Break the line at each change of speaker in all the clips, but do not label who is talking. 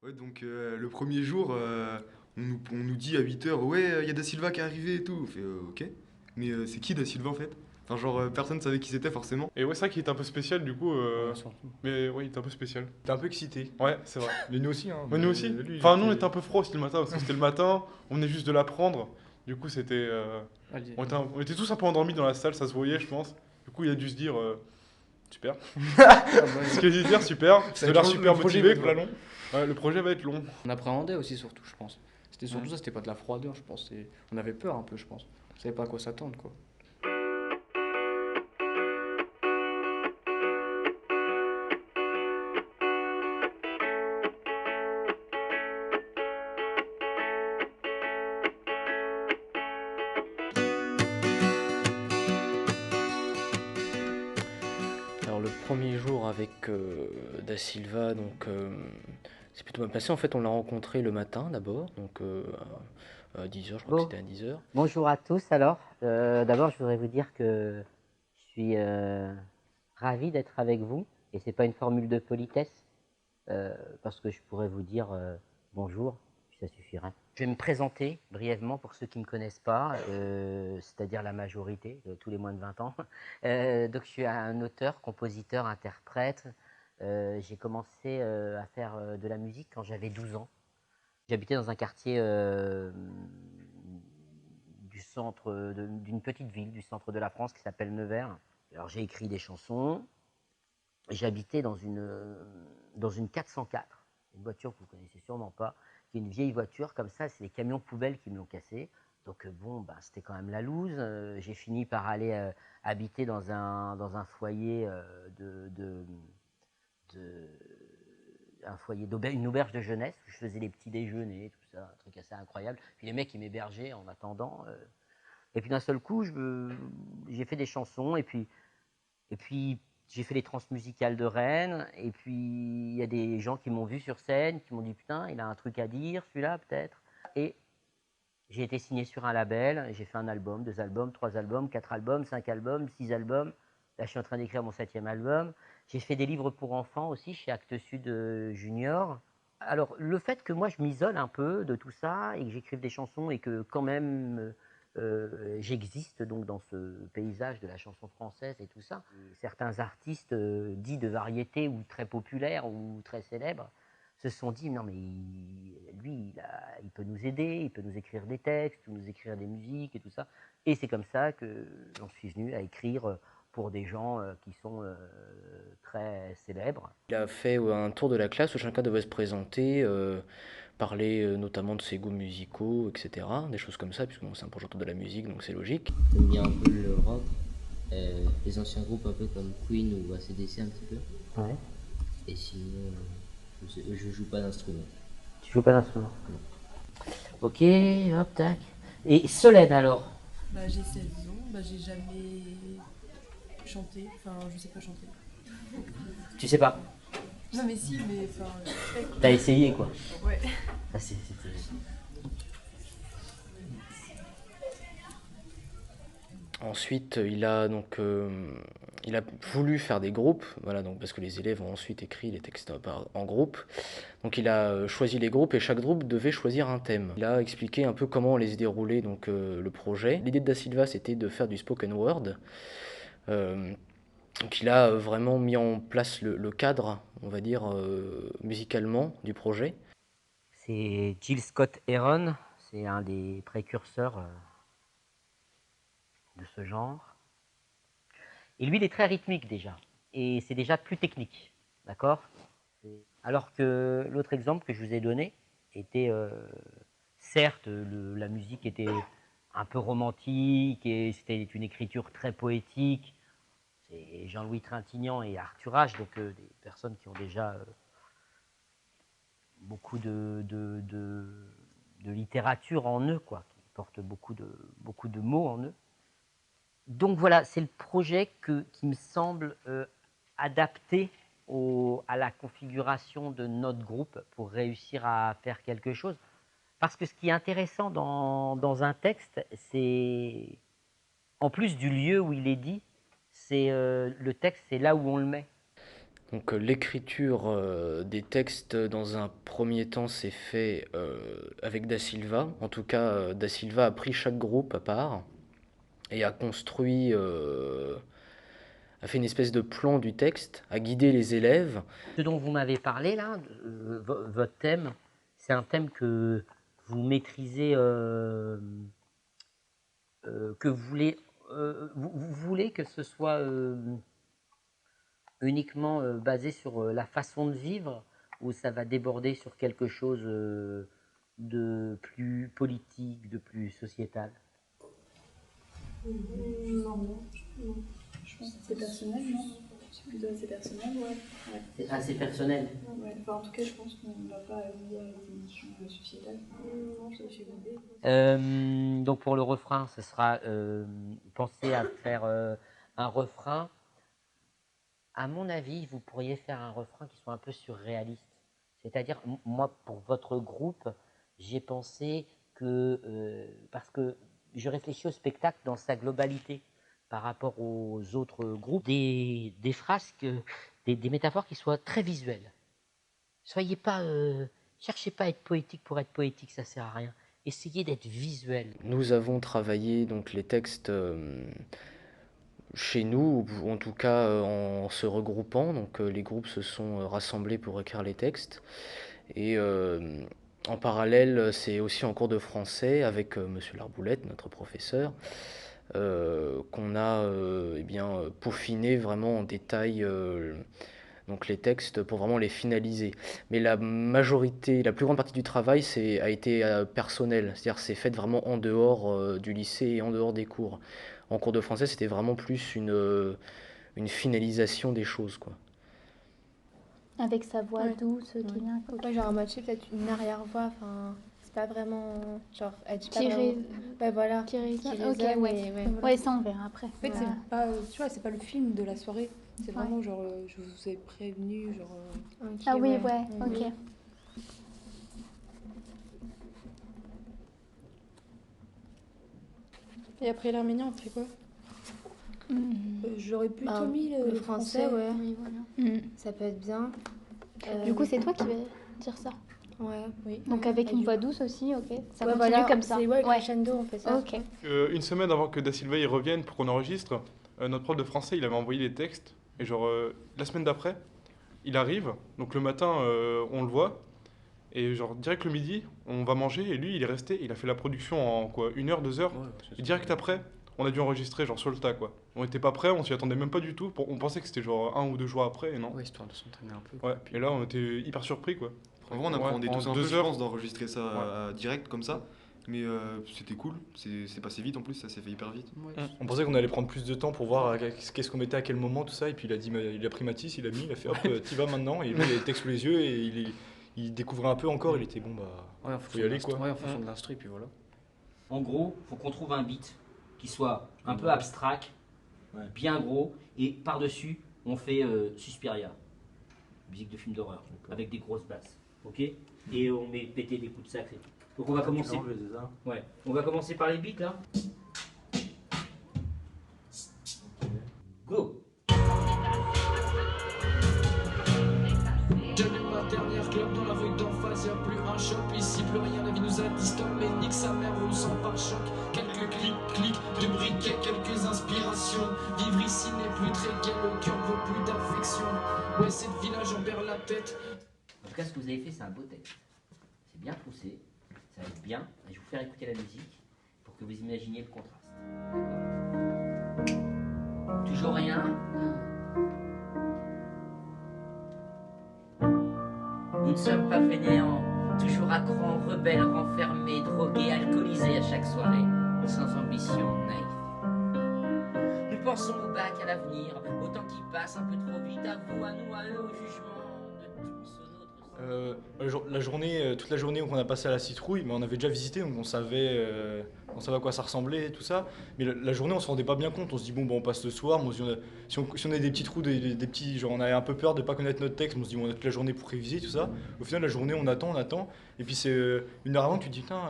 Ouais, donc le premier jour, on nous dit à 8 heures, ouais, il y a Da Silva qui est arrivé et tout. On fait, ok. Mais c'est qui Da Silva en fait? Enfin, genre, personne savait qui c'était forcément.
Et ouais, c'est vrai qu'il était un peu spécial du coup.
Ouais, surtout.
Mais ouais, il était un peu spécial.
T'es un peu excité.
Ouais, c'est vrai.
Mais nous aussi, hein.
Ouais,
Mais
nous aussi.
lui, il
Enfin, nous on était
était.
un peu froid aussi le matin parce que c'était le matin, on venait juste de l'apprendre. Du coup, c'était.
Allez.
On était tous un peu endormis dans la salle, ça se voyait, je pense. Du coup, il a dû se dire super.
Ah bah,
Ce qu'il a dû se dire super,
ça
de
va
l'air
être
super
le projet va
motivé
être
quoi.
long.
Ouais, le projet va être long.
On appréhendait aussi, surtout, je pense. C'était surtout
Mm.
ça, c'était pas de la froideur, je pense. On avait peur un peu, je pense. On savait pas à quoi s'attendre, quoi. Alors le premier jour avec Da Silva, c'est plutôt bien passé. En fait, on l'a rencontré le matin d'abord, à 10 heures, je crois que
Bon,
c'était à 10 heures.
bonjour à tous alors. D'abord, je voudrais vous dire que je suis ravi d'être avec vous et c'est pas une formule de politesse parce que je pourrais vous dire bonjour, puis ça suffirait. Je vais me présenter brièvement pour ceux qui ne me connaissent pas, c'est-à-dire la majorité, tous les moins de 20 ans. Donc, je suis un auteur, compositeur, interprète. J'ai commencé à faire de la musique quand j'avais 12 ans. J'habitais dans un quartier du centre d'une petite ville du centre de la France qui s'appelle Nevers. Alors j'ai écrit des chansons. J'habitais dans une 404, une voiture que vous connaissez sûrement pas, qui est une vieille voiture comme ça. C'est les camions poubelles qui me l'ont cassée. Donc bon, bah, c'était quand même la loose. J'ai fini par aller habiter dans un foyer de un foyer une auberge de jeunesse où je faisais les petits déjeuners, tout ça, un truc assez incroyable. Puis les mecs, ils m'hébergeaient en attendant. Et puis d'un seul coup, j'ai fait des chansons et puis j'ai fait les transmusicales de Rennes. Et puis il y a des gens qui m'ont vu sur scène, qui m'ont dit putain, il a un truc à dire, celui-là peut-être. Et j'ai été signé sur un label. J'ai fait un album, 2 albums, 3 albums, 4 albums, 5 albums, 6 albums. Là, je suis en train d'écrire mon 7e album. J'ai fait des livres pour enfants aussi chez Actes Sud Junior. Alors, le fait que moi, je m'isole un peu de tout ça et que j'écrive des chansons et que quand même j'existe donc dans ce paysage de la chanson française et tout ça. Et certains artistes dits de variété ou très populaires ou très célèbres se sont dit non mais lui il peut nous aider, il peut nous écrire des textes, nous écrire des musiques et tout ça. Et c'est comme ça que j'en suis venu à écrire pour des gens qui sont très célèbres.
Il a fait un tour de la classe où chacun devait se présenter, parler notamment de ses goûts musicaux, etc. Des choses comme ça, puisque bon, c'est un projet autour de la musique, donc c'est logique.
J'aime bien un peu le rock, les anciens groupes un peu comme Queen ou AC/DC un petit peu.
Ouais.
Et sinon, je joue pas d'instrument.
Tu joues pas d'instrument? Ok, hop, tac. Et Solène alors?
Bah, j'ai 16 ans, bah, j'ai jamais chanté, enfin je sais pas chanter.
Tu sais pas?
Non mais si, mais enfin je fais quoi.
T'as essayé quoi?
Ouais.
Ah, c'était...
Ensuite, il a voulu faire des groupes, voilà, donc parce que les élèves ont ensuite écrit les textes en groupe. Donc il a choisi les groupes et chaque groupe devait choisir un thème. Il a expliqué un peu comment allait se dérouler le projet. L'idée de Da Silva, c'était de faire du spoken word. Euh, donc il a vraiment mis en place le cadre, on va dire, musicalement du projet.
C'est Jill Scott Heron, c'est un des précurseurs de ce genre. Et lui, il est très rythmique déjà. Et c'est déjà plus technique. D'accord? Alors que l'autre exemple que je vous ai donné était, certes, la musique était un peu romantique et c'était une écriture très poétique. C'est Jean-Louis Trintignant et Arthur H, donc des personnes qui ont déjà beaucoup de littérature en eux, quoi, qui portent beaucoup de mots en eux. Donc voilà, c'est le projet qui me semble adapté à la configuration de notre groupe pour réussir à faire quelque chose. Parce que ce qui est intéressant dans un texte, c'est, en plus du lieu où il est dit, c'est le texte, c'est là où on le met.
Donc l'écriture des textes dans un premier temps s'est fait avec Da Silva. En tout cas, Da Silva a pris chaque groupe à part et a construit, a fait une espèce de plan du texte, a guidé les élèves.
Ce dont vous m'avez parlé là, votre thème, c'est un thème que vous maîtrisez, que vous voulez, vous voulez que ce soit uniquement basé sur la façon de vivre, ou ça va déborder sur quelque chose de plus politique, de plus sociétal?
Non, non. Je pense que c'est personnel, non? C'est plutôt assez personnel, ouais.
C'est assez personnel.
Ouais. Enfin, en tout cas, je pense qu'on ne va pas lier avec des notions sociétales. Non, ça j'ai l'idée.
Donc pour le refrain, ce sera penser à faire un refrain. À mon avis, vous pourriez faire un refrain qui soit un peu surréaliste. C'est-à-dire, moi, pour votre groupe, j'ai pensé que, parce que je réfléchis au spectacle dans sa globalité par rapport aux autres groupes, des phrases, des métaphores qui soient très visuelles. Soyez pas, cherchez pas à être poétique pour être poétique, ça sert à rien. Essayez d'être visuel.
Nous avons travaillé donc les textes chez nous, ou en tout cas en se regroupant. Donc les groupes se sont rassemblés pour écrire les textes. Et en parallèle, c'est aussi en cours de français avec Monsieur Larboulette, notre professeur, qu'on a peaufiné vraiment en détail donc les textes pour vraiment les finaliser. Mais la majorité, la plus grande partie du travail a été personnel, c'est-à-dire c'est fait vraiment en dehors du lycée et en dehors des cours. En cours de français, c'était vraiment plus une finalisation des choses, quoi.
Avec sa voix
Ouais.
douce qui vient. Ok.
Ouais, genre à moitié peut-être une arrière-voix, enfin c'est pas vraiment genre elle dit pas
Qui
vraiment... Ouais voilà.
Qui résonne.
Qui
Ok,
résonne,
ouais.
mais ouais.
Ouais, ça on verra après.
En fait,
Voilà.
c'est pas, tu vois, c'est pas le film de la soirée. C'est
Ouais.
vraiment genre, je vous ai prévenu, genre.
Ok,
Ah oui, ouais,
Mhm.
ok.
Et après l'arménien, on fait quoi? J'aurais plutôt
Bah,
mis
le français, ouais.
Oui, voilà.
Ça peut être bien.
Du coup, c'est toi qui vas dire ça.
Ouais.
Oui.
Donc avec
Et
une
du
voix
coup-
douce aussi, ok. Ça
Ouais,
continue
voilà,
comme ça.
c'est ouais,
Ouais.
crescendo, on fait ça.
Ok.
Une semaine avant que Da Silva il revienne pour qu'on enregistre, notre prof de français il avait envoyé les textes. Et genre la semaine d'après, il arrive. Donc le matin, on le voit. Et genre direct le midi, on va manger. Et lui, il est resté. Il a fait la production en quoi, 1 heure, 2 heures. Et direct après, on a dû enregistrer genre sur le tas quoi. On était pas prêts, on s'y attendait même pas du tout. On pensait que c'était genre 1 ou 2 jours après, et non.
Ouais, histoire de s'entraîner un peu.
Ouais. Et là, on était hyper surpris quoi.
En vrai, on appréhendait
Ouais, en
tous un peu,
2
je
heures.
pense, d'enregistrer ça direct comme ça. Mais c'était cool, c'est passé vite en plus, ça s'est fait hyper vite.
On pensait qu'on allait prendre plus de temps pour voir qu'est-ce qu'on mettait à quel moment, tout ça. Et puis il a pris Matisse, il a mis, il a fait hop, t'y vas maintenant. Et lui, il avait le texte sous les yeux et il découvrait un peu encore. Il était bon, bah.
Ouais, en
Faut y aller, quoi.
Ouais, en fonction de l'instru, puis voilà.
En gros, faut qu'on trouve un beat qui soit un peu abstract, bien gros, et par-dessus, on fait Suspiria, musique de film d'horreur, avec des grosses basses, ok? Et on met péter des coups de sac et tout. Donc on va commencer. Ouais, on va commencer par les beats là. Go!
J'avais ma dernière club dans la rue d'en face, y'a plus un shop ici, plus rien, la vie nous a distort, mais nique sa mère, on sent par choc. Quelques clics de briquet, quelques inspirations. Vivre ici n'est plus très gai, le cœur veut plus d'affection. Ouais, cette village, j'en perds la tête.
En tout cas, ce que vous avez fait, c'est un beau texte. C'est bien poussé, ça va être bien, et je vais vous faire écouter la musique pour que vous imaginiez le contraste. D'accord? Toujours rien. Nous ne sommes pas fainéants, toujours à cran, rebelles, renfermés, drogués, alcoolisés à chaque soirée, sans ambition, naïfs. Nous pensons au bac, à l'avenir, au temps qui passe un peu trop vite, à vous, à nous, à eux, au jugement de tous, aux autres.
La journée, toute la journée qu'on a passé à la citrouille, mais on avait déjà visité, donc on savait à quoi ça ressemblait, tout ça. Mais la journée, on se rendait pas bien compte. On se dit bon, on passe le soir. Mais on se dit, si on a des petits trous, des petits, genre on avait un peu peur de pas connaître notre texte. Mais on se dit on a toute la journée pour réviser, tout ça. Au final, la journée, on attend. Et puis c'est 1 heure avant, tu te dis putain,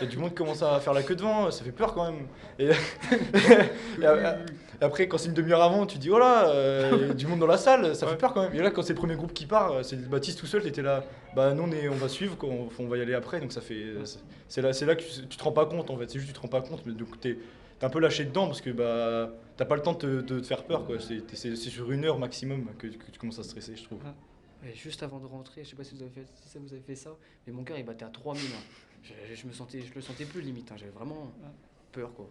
y a du monde qui commence à faire la queue devant. Ça fait peur quand même. Et
Et après, quand c'est une demi-heure avant, tu dis oh là, il y a du monde dans la salle, ça
Ouais.
fait peur quand même. Et là, quand c'est le premier groupe qui part, c'est Baptiste tout seul, t'étais là. Bah, nous, on va suivre, quoi, on va y aller après. Donc, ça fait. C'est là que tu te rends pas compte en fait. C'est juste que tu te rends pas compte, mais donc t'es un peu lâché dedans parce que bah, t'as pas le temps de te faire peur, quoi. C'est sur 1 heure maximum que tu commences à stresser, je trouve.
Et juste avant de rentrer, je sais pas si ça vous avez fait ça, mais mon cœur il battait à 3000. Hein. Je le sentais plus limite, hein. J'avais vraiment peur quoi.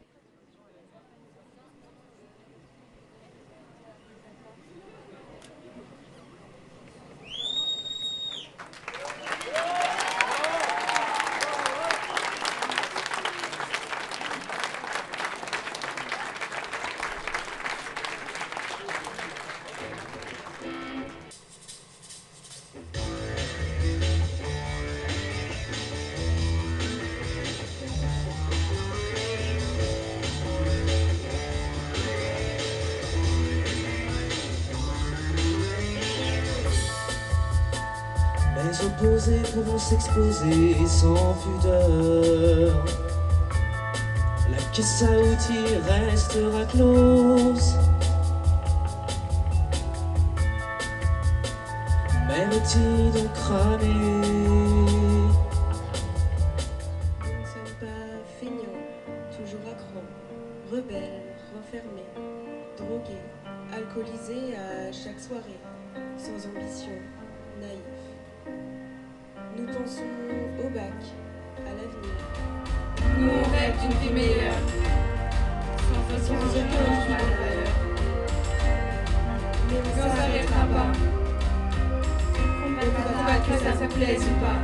Les opposés pourront s'exposer sans pudeur. La caisse à outils restera close. Mélodie donc cramée.
Nous ne sommes pas feignants, toujours à cran, rebelles, renfermés, drogués, alcoolisés à chaque soirée, sans ambition, naïfs. Nous pensons au bac, à l'avenir.
Nous on rêve d'une vie meilleure, sans aucun jugement de valeur.
Mais on
Mais on s'arrêtera pas. On combattra que ça te plaise ou pas.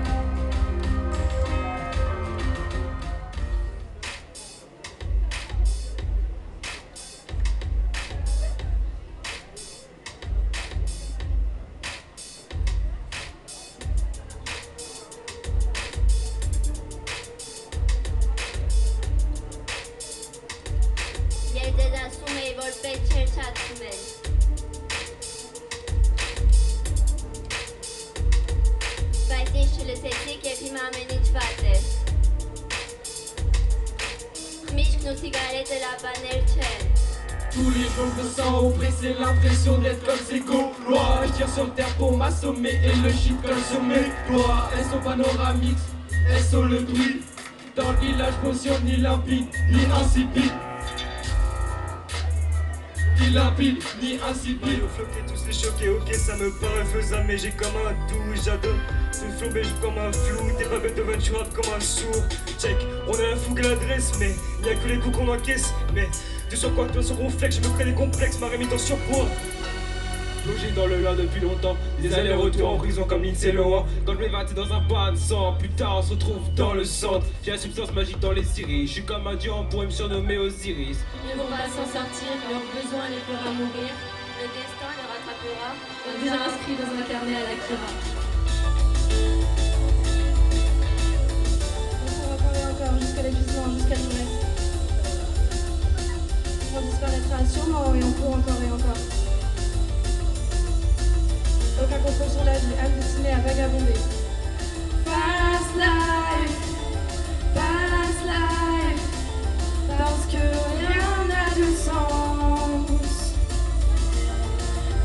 Yerde da sumei vorbe cercetămeni. Vazgeçli sesi kepim ameniç vate. Mișc nu țigarete la panercel.
Tous les jours je me sens oppressé, l'impression d'être comme ces Gaulois. Je tire sur terre pour m'assommer et le shit comme sur mes doigts. SO panoramique, SO le bruit. Dans le village potion ni limpide, ni insipide. Ni limpide, ni insipide.
Floquer tous les choqués, ok ça me paraît faisable, mais j'ai comme un doux, j'adore. Tout flambé, je comme un flou, t'es pas Beethoven, tu rappes comme un sourd. Check, on a la fougue à l'adresse, mais y'a que les coups qu'on encaisse. Mais tu sur quoi, toi sur qu'on flex, je me crée des complexes, ma rémite en surpoids.
Logé dans le lin depuis longtemps, des allers-retours en prison comme Lindsay Lohan. Dans le B20 dans un bain de sang, putain on se retrouve dans le centre. J'ai la substance magique dans les séries, je suis comme un dieu, on pourrait me surnommer Osiris.
Ils vont pas s'en sortir, leurs besoins les fera mourir.
Le destin le rattrapera.
Déjà inscrit dans un carnet à la Kira.
Encore et encore, jusqu'à l'épuisement, jusqu'à l'ivresse. On disparaîtra sûrement et on court encore et encore. Aucun contrôle sur la vie, âme destinée à vagabonder.
Fast life, parce que rien n'a de sens.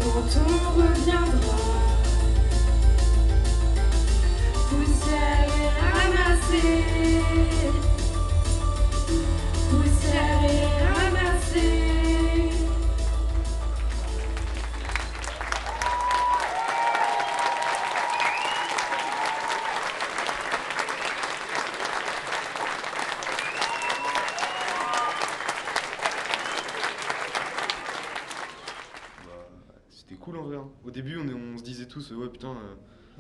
Quand on reviendra, poussière et ramassée, poussière et ramassée.
C'était cool en vrai. Hein. Au début, on se disait tous, ouais putain,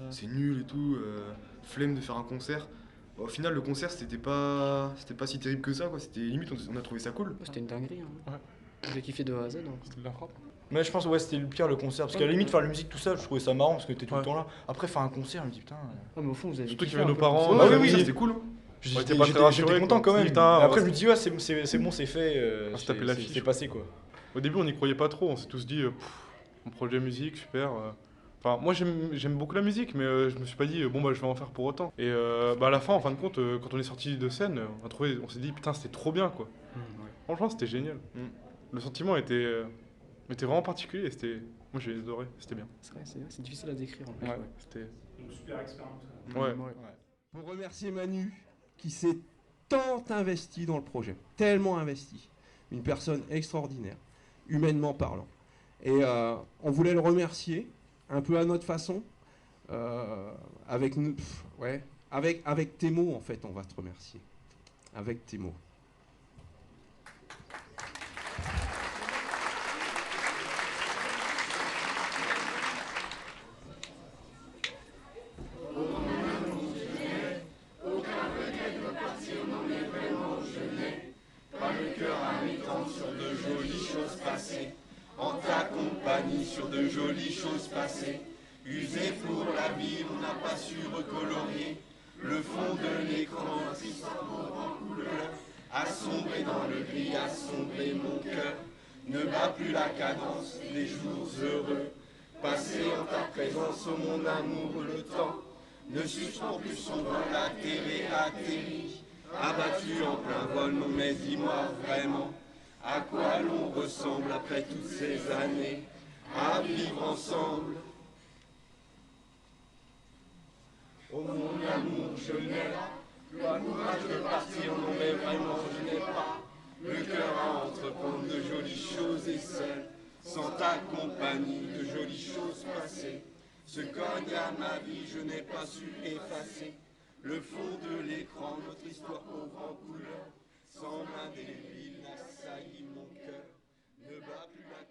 c'est nul et tout, flemme de faire un concert. Au final, le concert, c'était pas si terrible que ça, quoi. C'était limite, on a trouvé ça cool.
C'était une dinguerie. Hein. J'ai kiffé de A à Z. Hein.
C'était de la frappe.
Mais je pense ouais c'était le pire le concert parce qu'à la limite faire la musique tout ça je trouvais ça marrant parce que t'es tout le temps là. Après faire un concert je me dis putain.
Ouais, mais au fond vous avez
Surtout qu'il
kiffé
y avait
un
nos
peu.
parents.
Ah oui oui
ça,
oui
c'était cool. Hein.
J'étais pas très rassuré,
J'étais content
quoi.
quand même.
Putain,
Mais après
ouais.
je me dis ouais c'est bon c'est fait.
On se tapait l'affiche.
C'est passé quoi.
Au début, on n'y croyait pas trop. On s'est tous dit, mon projet musique, super. Enfin, moi, j'aime beaucoup la musique, mais je me suis pas dit, bon, bah, je vais en faire pour autant. Et à la fin, en fin de compte, quand on est sorti de scène, on s'est dit, putain, c'était trop bien, quoi.
Ouais.
Franchement, c'était génial. le sentiment était vraiment particulier. Moi, j'ai adoré, c'était bien.
C'est vrai, c'est difficile à décrire en plus.
Ouais, c'était...
Une super expérience.
Ouais.
Pour remercier Manu, qui s'est tant investi dans le projet, tellement investi. Une personne extraordinaire, humainement parlant. Et on voulait le remercier, un peu à notre façon, avec tes mots, en fait, on va te remercier. Avec tes mots.
En ta compagnie sur de jolies choses passées. Usé pour la vie, on n'a pas su recolorier le fond de l'écran, triste en couleur. Assombrer dans le gris, assombrer mon cœur. Ne bat plus la cadence des jours heureux. Passer en ta présence, oh mon amour, le temps ne suspend plus son vol, atterri. Abattu en plein vol, non mais dis-moi vraiment. À quoi l'on ressemble après toutes ces années à vivre ensemble? Oh mon amour, je n'ai pas le courage de partir, non mais vraiment je n'ai pas le cœur à entreprendre de jolies choses et seul, sans ta compagnie, de jolies choses passées. Se cogne à ma vie, je n'ai pas su effacer le fond de l'écran, notre histoire pauvre en couleur. Sans main des villes, assaillit mon cœur, ne bat plus la